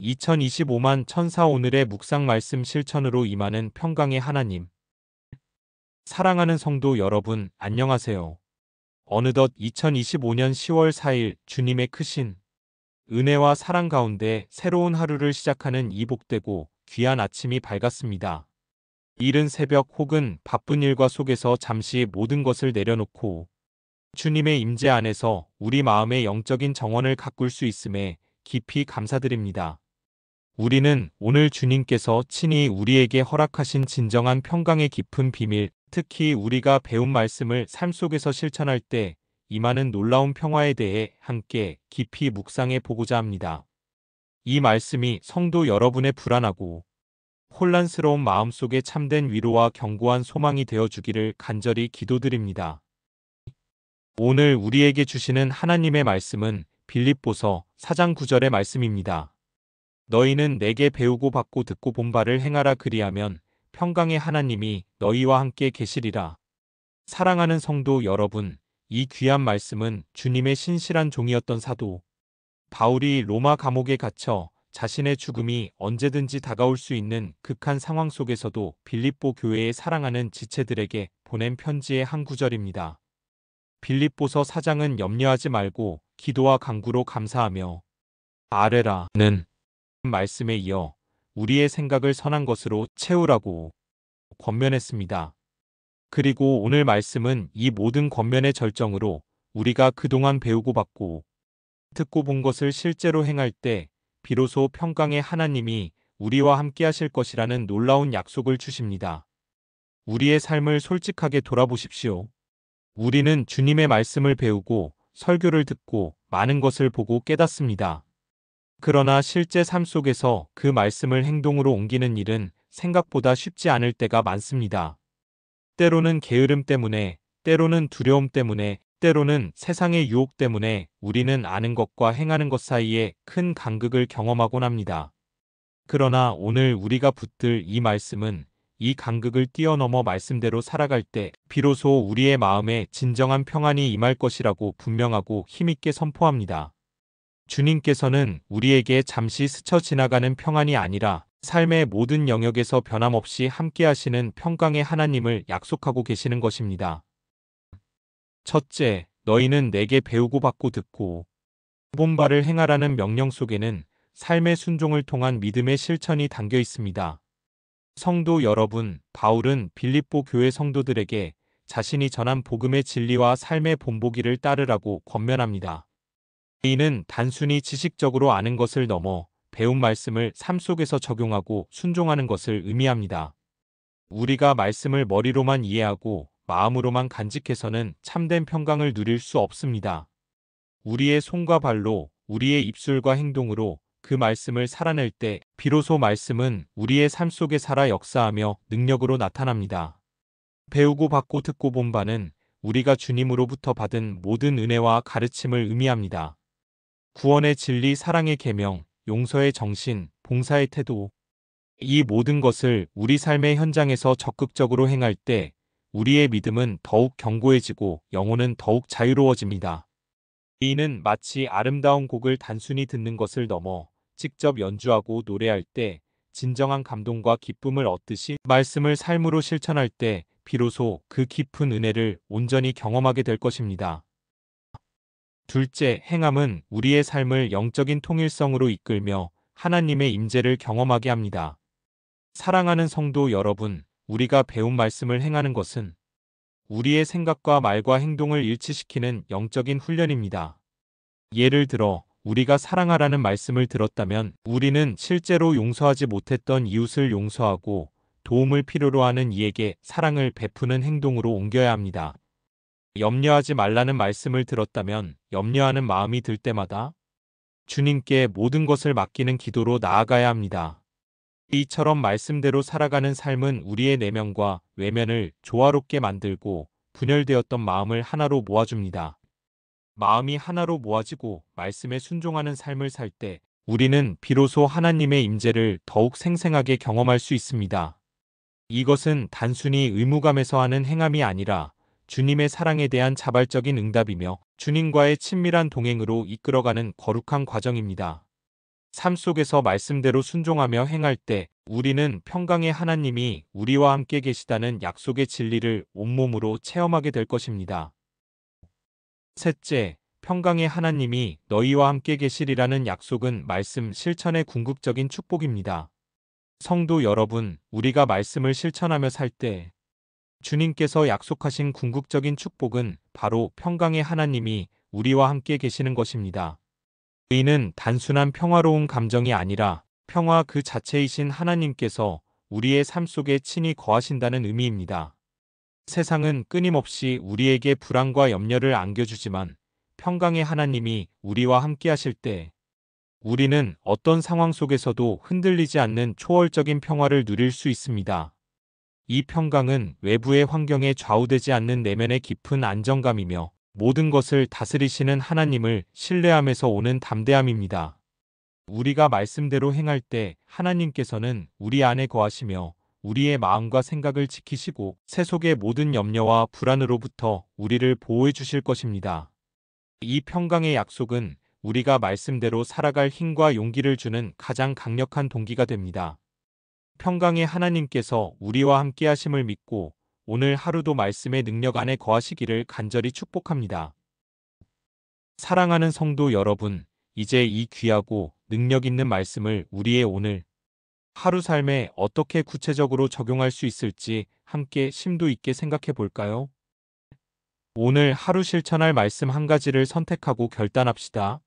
2025만 천사 오늘의 묵상 말씀 실천으로 임하는 평강의 하나님. 사랑하는 성도 여러분, 안녕하세요. 어느덧 2025년 10월 4일 주님의 크신 은혜와 사랑 가운데 새로운 하루를 시작하는 이 복되고 귀한 아침이 밝았습니다. 이른 새벽 혹은 바쁜 일과 속에서 잠시 모든 것을 내려놓고 주님의 임재 안에서 우리 마음의 영적인 정원을 가꿀 수 있음에 깊이 감사드립니다. 우리는 오늘 주님께서 친히 우리에게 허락하신 진정한 평강의 깊은 비밀, 특히 우리가 배운 말씀을 삶 속에서 실천할 때 임하는 놀라운 평화에 대해 함께 깊이 묵상해 보고자 합니다. 이 말씀이 성도 여러분의 불안하고 혼란스러운 마음속에 참된 위로와 견고한 소망이 되어 주기를 간절히 기도드립니다. 오늘 우리에게 주시는 하나님의 말씀은 빌립보서 4장 9절의 말씀입니다. 너희는 내게 배우고 받고 듣고 본 바를 행하라, 그리하면 평강의 하나님이 너희와 함께 계시리라. 사랑하는 성도 여러분, 이 귀한 말씀은 주님의 신실한 종이었던 사도 바울이 로마 감옥에 갇혀 자신의 죽음이 언제든지 다가올 수 있는 극한 상황 속에서도 빌립보 교회의 사랑하는 지체들에게 보낸 편지의 한 구절입니다. 빌립보서 4장은 염려하지 말고 기도와 간구로 감사하며 아뢰라는 말씀에 이어 우리의 생각을 선한 것으로 채우라고 권면했습니다. 그리고 오늘 말씀은 이 모든 권면의 절정으로 우리가 그동안 배우고 받고 듣고 본 것을 실제로 행할 때 비로소 평강의 하나님이 우리와 함께 하실 것이라는 놀라운 약속을 주십니다. 우리의 삶을 솔직하게 돌아보십시오. 우리는 주님의 말씀을 배우고 설교를 듣고 많은 것을 보고 깨닫습니다. 그러나 실제 삶 속에서 그 말씀을 행동으로 옮기는 일은 생각보다 쉽지 않을 때가 많습니다. 때로는 게으름 때문에, 때로는 두려움 때문에, 때로는 세상의 유혹 때문에 우리는 아는 것과 행하는 것 사이에 큰 간극을 경험하곤 합니다. 그러나 오늘 우리가 붙들 이 말씀은 이 간극을 뛰어넘어 말씀대로 살아갈 때 비로소 우리의 마음에 진정한 평안이 임할 것이라고 분명하고 힘있게 선포합니다. 주님께서는 우리에게 잠시 스쳐 지나가는 평안이 아니라 삶의 모든 영역에서 변함없이 함께하시는 평강의 하나님을 약속하고 계시는 것입니다. 첫째, 너희는 내게 배우고 받고 듣고 본 바를 행하라는 명령 속에는 삶의 순종을 통한 믿음의 실천이 담겨 있습니다. 성도 여러분, 바울은 빌립보 교회 성도들에게 자신이 전한 복음의 진리와 삶의 본보기를 따르라고 권면합니다. 이는 단순히 지식적으로 아는 것을 넘어 배운 말씀을 삶 속에서 적용하고 순종하는 것을 의미합니다. 우리가 말씀을 머리로만 이해하고 마음으로만 간직해서는 참된 평강을 누릴 수 없습니다. 우리의 손과 발로, 우리의 입술과 행동으로 그 말씀을 살아낼 때 비로소 말씀은 우리의 삶 속에 살아 역사하며 능력으로 나타납니다. 배우고 받고 듣고 본 바는 우리가 주님으로부터 받은 모든 은혜와 가르침을 의미합니다. 구원의 진리, 사랑의 계명, 용서의 정신, 봉사의 태도, 이 모든 것을 우리 삶의 현장에서 적극적으로 행할 때 우리의 믿음은 더욱 견고해지고 영혼은 더욱 자유로워집니다. 이는 마치 아름다운 곡을 단순히 듣는 것을 넘어 직접 연주하고 노래할 때 진정한 감동과 기쁨을 얻듯이 말씀을 삶으로 실천할 때 비로소 그 깊은 은혜를 온전히 경험하게 될 것입니다. 둘째, 행함은 우리의 삶을 영적인 통일성으로 이끌며 하나님의 임재를 경험하게 합니다. 사랑하는 성도 여러분, 우리가 배운 말씀을 행하는 것은 우리의 생각과 말과 행동을 일치시키는 영적인 훈련입니다. 예를 들어, 우리가 사랑하라는 말씀을 들었다면 우리는 실제로 용서하지 못했던 이웃을 용서하고 도움을 필요로 하는 이에게 사랑을 베푸는 행동으로 옮겨야 합니다. 염려하지 말라는 말씀을 들었다면 염려하는 마음이 들 때마다 주님께 모든 것을 맡기는 기도로 나아가야 합니다. 이처럼 말씀대로 살아가는 삶은 우리의 내면과 외면을 조화롭게 만들고 분열되었던 마음을 하나로 모아줍니다. 마음이 하나로 모아지고 말씀에 순종하는 삶을 살 때 우리는 비로소 하나님의 임재를 더욱 생생하게 경험할 수 있습니다. 이것은 단순히 의무감에서 하는 행함이 아니라 주님의 사랑에 대한 자발적인 응답이며 주님과의 친밀한 동행으로 이끌어가는 거룩한 과정입니다. 삶 속에서 말씀대로 순종하며 행할 때 우리는 평강의 하나님이 우리와 함께 계시다는 약속의 진리를 온몸으로 체험하게 될 것입니다. 셋째, 평강의 하나님이 너희와 함께 계시리라는 약속은 말씀 실천의 궁극적인 축복입니다. 성도 여러분, 우리가 말씀을 실천하며 살 때 주님께서 약속하신 궁극적인 축복은 바로 평강의 하나님이 우리와 함께 계시는 것입니다. 이는 단순한 평화로운 감정이 아니라 평화 그 자체이신 하나님께서 우리의 삶 속에 친히 거하신다는 의미입니다. 세상은 끊임없이 우리에게 불안과 염려를 안겨주지만 평강의 하나님이 우리와 함께 하실 때 우리는 어떤 상황 속에서도 흔들리지 않는 초월적인 평화를 누릴 수 있습니다. 이 평강은 외부의 환경에 좌우되지 않는 내면의 깊은 안정감이며 모든 것을 다스리시는 하나님을 신뢰함에서 오는 담대함입니다. 우리가 말씀대로 행할 때 하나님께서는 우리 안에 거하시며 우리의 마음과 생각을 지키시고 세속의 모든 염려와 불안으로부터 우리를 보호해 주실 것입니다. 이 평강의 약속은 우리가 말씀대로 살아갈 힘과 용기를 주는 가장 강력한 동기가 됩니다. 평강의 하나님께서 우리와 함께 하심을 믿고 오늘 하루도 말씀의 능력 안에 거하시기를 간절히 축복합니다. 사랑하는 성도 여러분, 이제 이 귀하고 능력 있는 말씀을 우리의 오늘 하루 삶에 어떻게 구체적으로 적용할 수 있을지 함께 심도 있게 생각해 볼까요? 오늘 하루 실천할 말씀 한 가지를 선택하고 결단합시다.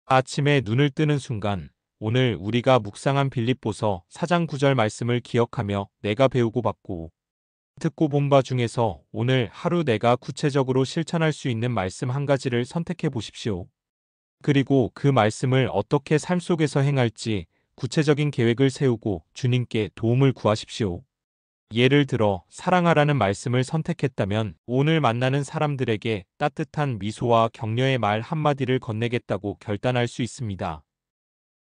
아침에 눈을 뜨는 순간 오늘 우리가 묵상한 빌립보서 4장 9절 말씀을 기억하며 내가 배우고 받고 듣고 본 바 중에서 오늘 하루 내가 구체적으로 실천할 수 있는 말씀 한 가지를 선택해 보십시오. 그리고 그 말씀을 어떻게 삶 속에서 행할지 구체적인 계획을 세우고 주님께 도움을 구하십시오. 예를 들어 사랑하라는 말씀을 선택했다면 오늘 만나는 사람들에게 따뜻한 미소와 격려의 말 한마디를 건네겠다고 결단할 수 있습니다.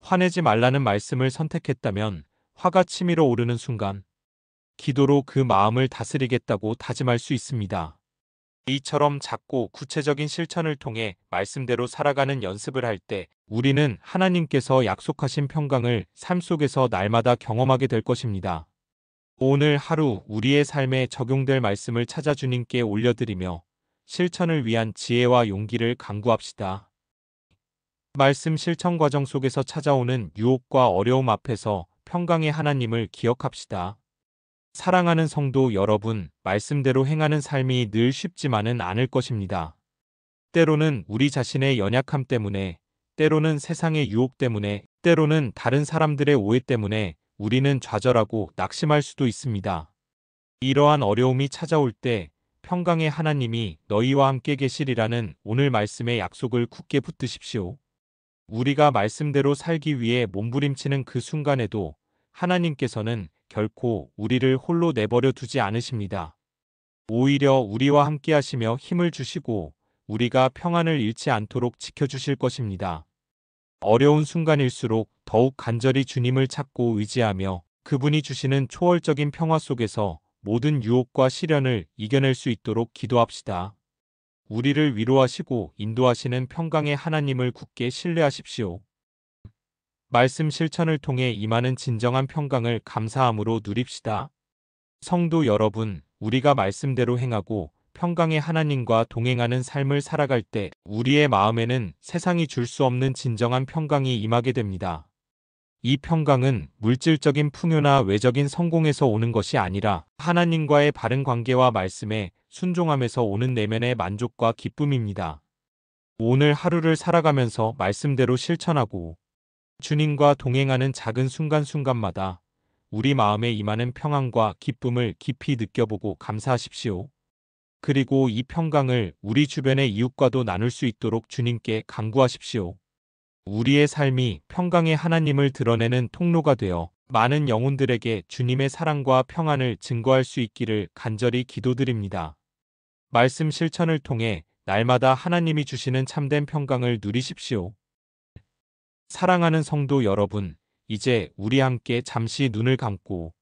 화내지 말라는 말씀을 선택했다면 화가 치밀어 오르는 순간 기도로 그 마음을 다스리겠다고 다짐할 수 있습니다. 이처럼 작고 구체적인 실천을 통해 말씀대로 살아가는 연습을 할 때 우리는 하나님께서 약속하신 평강을 삶 속에서 날마다 경험하게 될 것입니다. 오늘 하루 우리의 삶에 적용될 말씀을 찾아 주님께 올려드리며 실천을 위한 지혜와 용기를 간구합시다. 말씀 실천 과정 속에서 찾아오는 유혹과 어려움 앞에서 평강의 하나님을 기억합시다. 사랑하는 성도 여러분, 말씀대로 행하는 삶이 늘 쉽지만은 않을 것입니다. 때로는 우리 자신의 연약함 때문에, 때로는 세상의 유혹 때문에, 때로는 다른 사람들의 오해 때문에 우리는 좌절하고 낙심할 수도 있습니다. 이러한 어려움이 찾아올 때 평강의 하나님이 너희와 함께 계시리라는 오늘 말씀의 약속을 굳게 붙드십시오. 우리가 말씀대로 살기 위해 몸부림치는 그 순간에도 하나님께서는 결코 우리를 홀로 내버려 두지 않으십니다. 오히려 우리와 함께 하시며 힘을 주시고 우리가 평안을 잃지 않도록 지켜주실 것입니다. 어려운 순간일수록 더욱 간절히 주님을 찾고 의지하며 그분이 주시는 초월적인 평화 속에서 모든 유혹과 시련을 이겨낼 수 있도록 기도합시다. 우리를 위로하시고 인도하시는 평강의 하나님을 굳게 신뢰하십시오. 말씀 실천을 통해 임하는 진정한 평강을 감사함으로 누립시다. 성도 여러분, 우리가 말씀대로 행하고 평강의 하나님과 동행하는 삶을 살아갈 때 우리의 마음에는 세상이 줄 수 없는 진정한 평강이 임하게 됩니다. 이 평강은 물질적인 풍요나 외적인 성공에서 오는 것이 아니라 하나님과의 바른 관계와 말씀에 순종함에서 오는 내면의 만족과 기쁨입니다. 오늘 하루를 살아가면서 말씀대로 실천하고 주님과 동행하는 작은 순간순간마다 우리 마음에 임하는 평안과 기쁨을 깊이 느껴보고 감사하십시오. 그리고 이 평강을 우리 주변의 이웃과도 나눌 수 있도록 주님께 간구하십시오. 우리의 삶이 평강의 하나님을 드러내는 통로가 되어 많은 영혼들에게 주님의 사랑과 평안을 증거할 수 있기를 간절히 기도드립니다. 말씀 실천을 통해 날마다 하나님이 주시는 참된 평강을 누리십시오. 사랑하는 성도 여러분, 이제 우리 함께 잠시 눈을 감고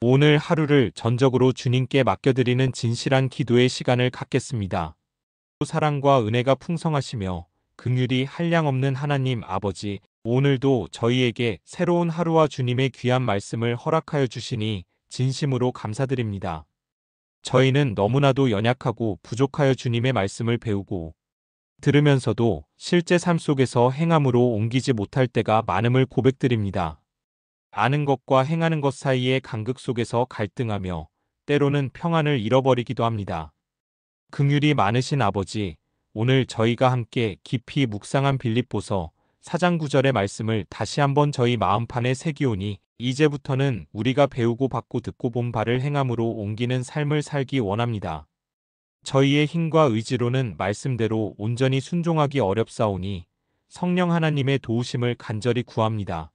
오늘 하루를 전적으로 주님께 맡겨드리는 진실한 기도의 시간을 갖겠습니다. 사랑과 은혜가 풍성하시며 긍휼이 한량없는 하나님 아버지, 오늘도 저희에게 새로운 하루와 주님의 귀한 말씀을 허락하여 주시니 진심으로 감사드립니다. 저희는 너무나도 연약하고 부족하여 주님의 말씀을 배우고 들으면서도 실제 삶 속에서 행함으로 옮기지 못할 때가 많음을 고백드립니다. 아는 것과 행하는 것 사이의 간극 속에서 갈등하며 때로는 평안을 잃어버리기도 합니다. 긍휼이 많으신 아버지, 오늘 저희가 함께 깊이 묵상한 빌립보서 4장 9절의 말씀을 다시 한번 저희 마음판에 새기오니 이제부터는 우리가 배우고 받고 듣고 본 바를 행함으로 옮기는 삶을 살기 원합니다. 저희의 힘과 의지로는 말씀대로 온전히 순종하기 어렵사오니 성령 하나님의 도우심을 간절히 구합니다.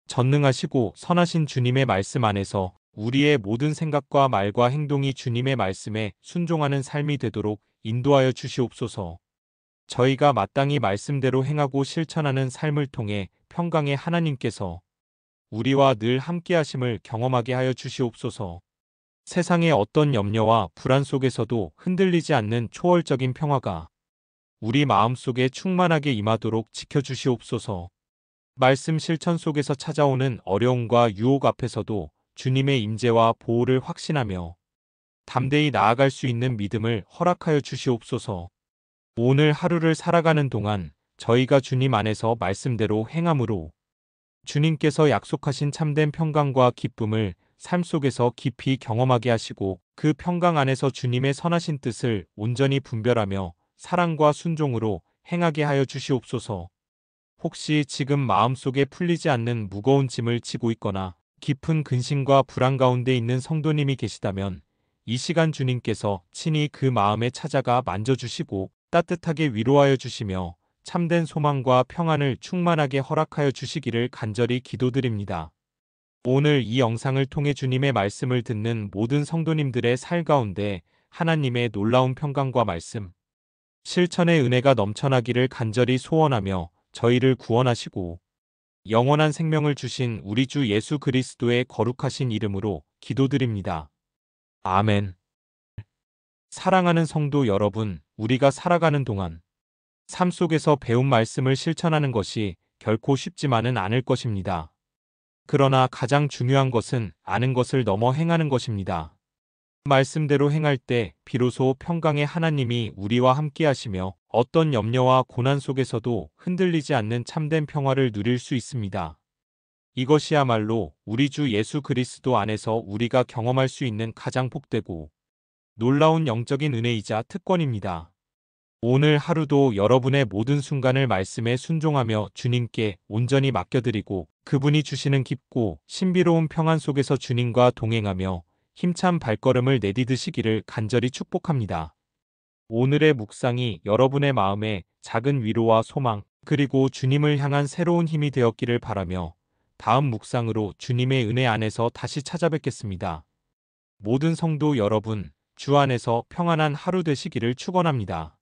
전능하시고 선하신 주님의 말씀 안에서 우리의 모든 생각과 말과 행동이 주님의 말씀에 순종하는 삶이 되도록 인도하여 주시옵소서. 저희가 마땅히 말씀대로 행하고 실천하는 삶을 통해 평강의 하나님께서 우리와 늘 함께하심을 경험하게 하여 주시옵소서. 세상의 어떤 염려와 불안 속에서도 흔들리지 않는 초월적인 평화가 우리 마음속에 충만하게 임하도록 지켜주시옵소서. 말씀 실천 속에서 찾아오는 어려움과 유혹 앞에서도 주님의 임재와 보호를 확신하며 담대히 나아갈 수 있는 믿음을 허락하여 주시옵소서. 오늘 하루를 살아가는 동안 저희가 주님 안에서 말씀대로 행함으로 주님께서 약속하신 참된 평강과 기쁨을 삶 속에서 깊이 경험하게 하시고 그 평강 안에서 주님의 선하신 뜻을 온전히 분별하며 사랑과 순종으로 행하게 하여 주시옵소서. 혹시 지금 마음속에 풀리지 않는 무거운 짐을 지고 있거나 깊은 근심과 불안 가운데 있는 성도님이 계시다면 이 시간 주님께서 친히 그 마음에 찾아가 만져주시고 따뜻하게 위로하여 주시며 참된 소망과 평안을 충만하게 허락하여 주시기를 간절히 기도드립니다. 오늘 이 영상을 통해 주님의 말씀을 듣는 모든 성도님들의 삶 가운데 하나님의 놀라운 평강과 말씀, 실천의 은혜가 넘쳐나기를 간절히 소원하며 저희를 구원하시고 영원한 생명을 주신 우리 주 예수 그리스도의 거룩하신 이름으로 기도드립니다. 아멘. 사랑하는 성도 여러분, 우리가 살아가는 동안 삶 속에서 배운 말씀을 실천하는 것이 결코 쉽지만은 않을 것입니다. 그러나 가장 중요한 것은 아는 것을 넘어 행하는 것입니다. 말씀대로 행할 때 비로소 평강의 하나님이 우리와 함께 하시며 어떤 염려와 고난 속에서도 흔들리지 않는 참된 평화를 누릴 수 있습니다. 이것이야말로 우리 주 예수 그리스도 안에서 우리가 경험할 수 있는 가장 복되고 놀라운 영적인 은혜이자 특권입니다. 오늘 하루도 여러분의 모든 순간을 말씀에 순종하며 주님께 온전히 맡겨드리고 그분이 주시는 깊고 신비로운 평안 속에서 주님과 동행하며 힘찬 발걸음을 내디드시기를 간절히 축복합니다. 오늘의 묵상이 여러분의 마음에 작은 위로와 소망 그리고 주님을 향한 새로운 힘이 되었기를 바라며 다음 묵상으로 주님의 은혜 안에서 다시 찾아뵙겠습니다. 모든 성도 여러분, 주 안에서 평안한 하루 되시기를 축원합니다.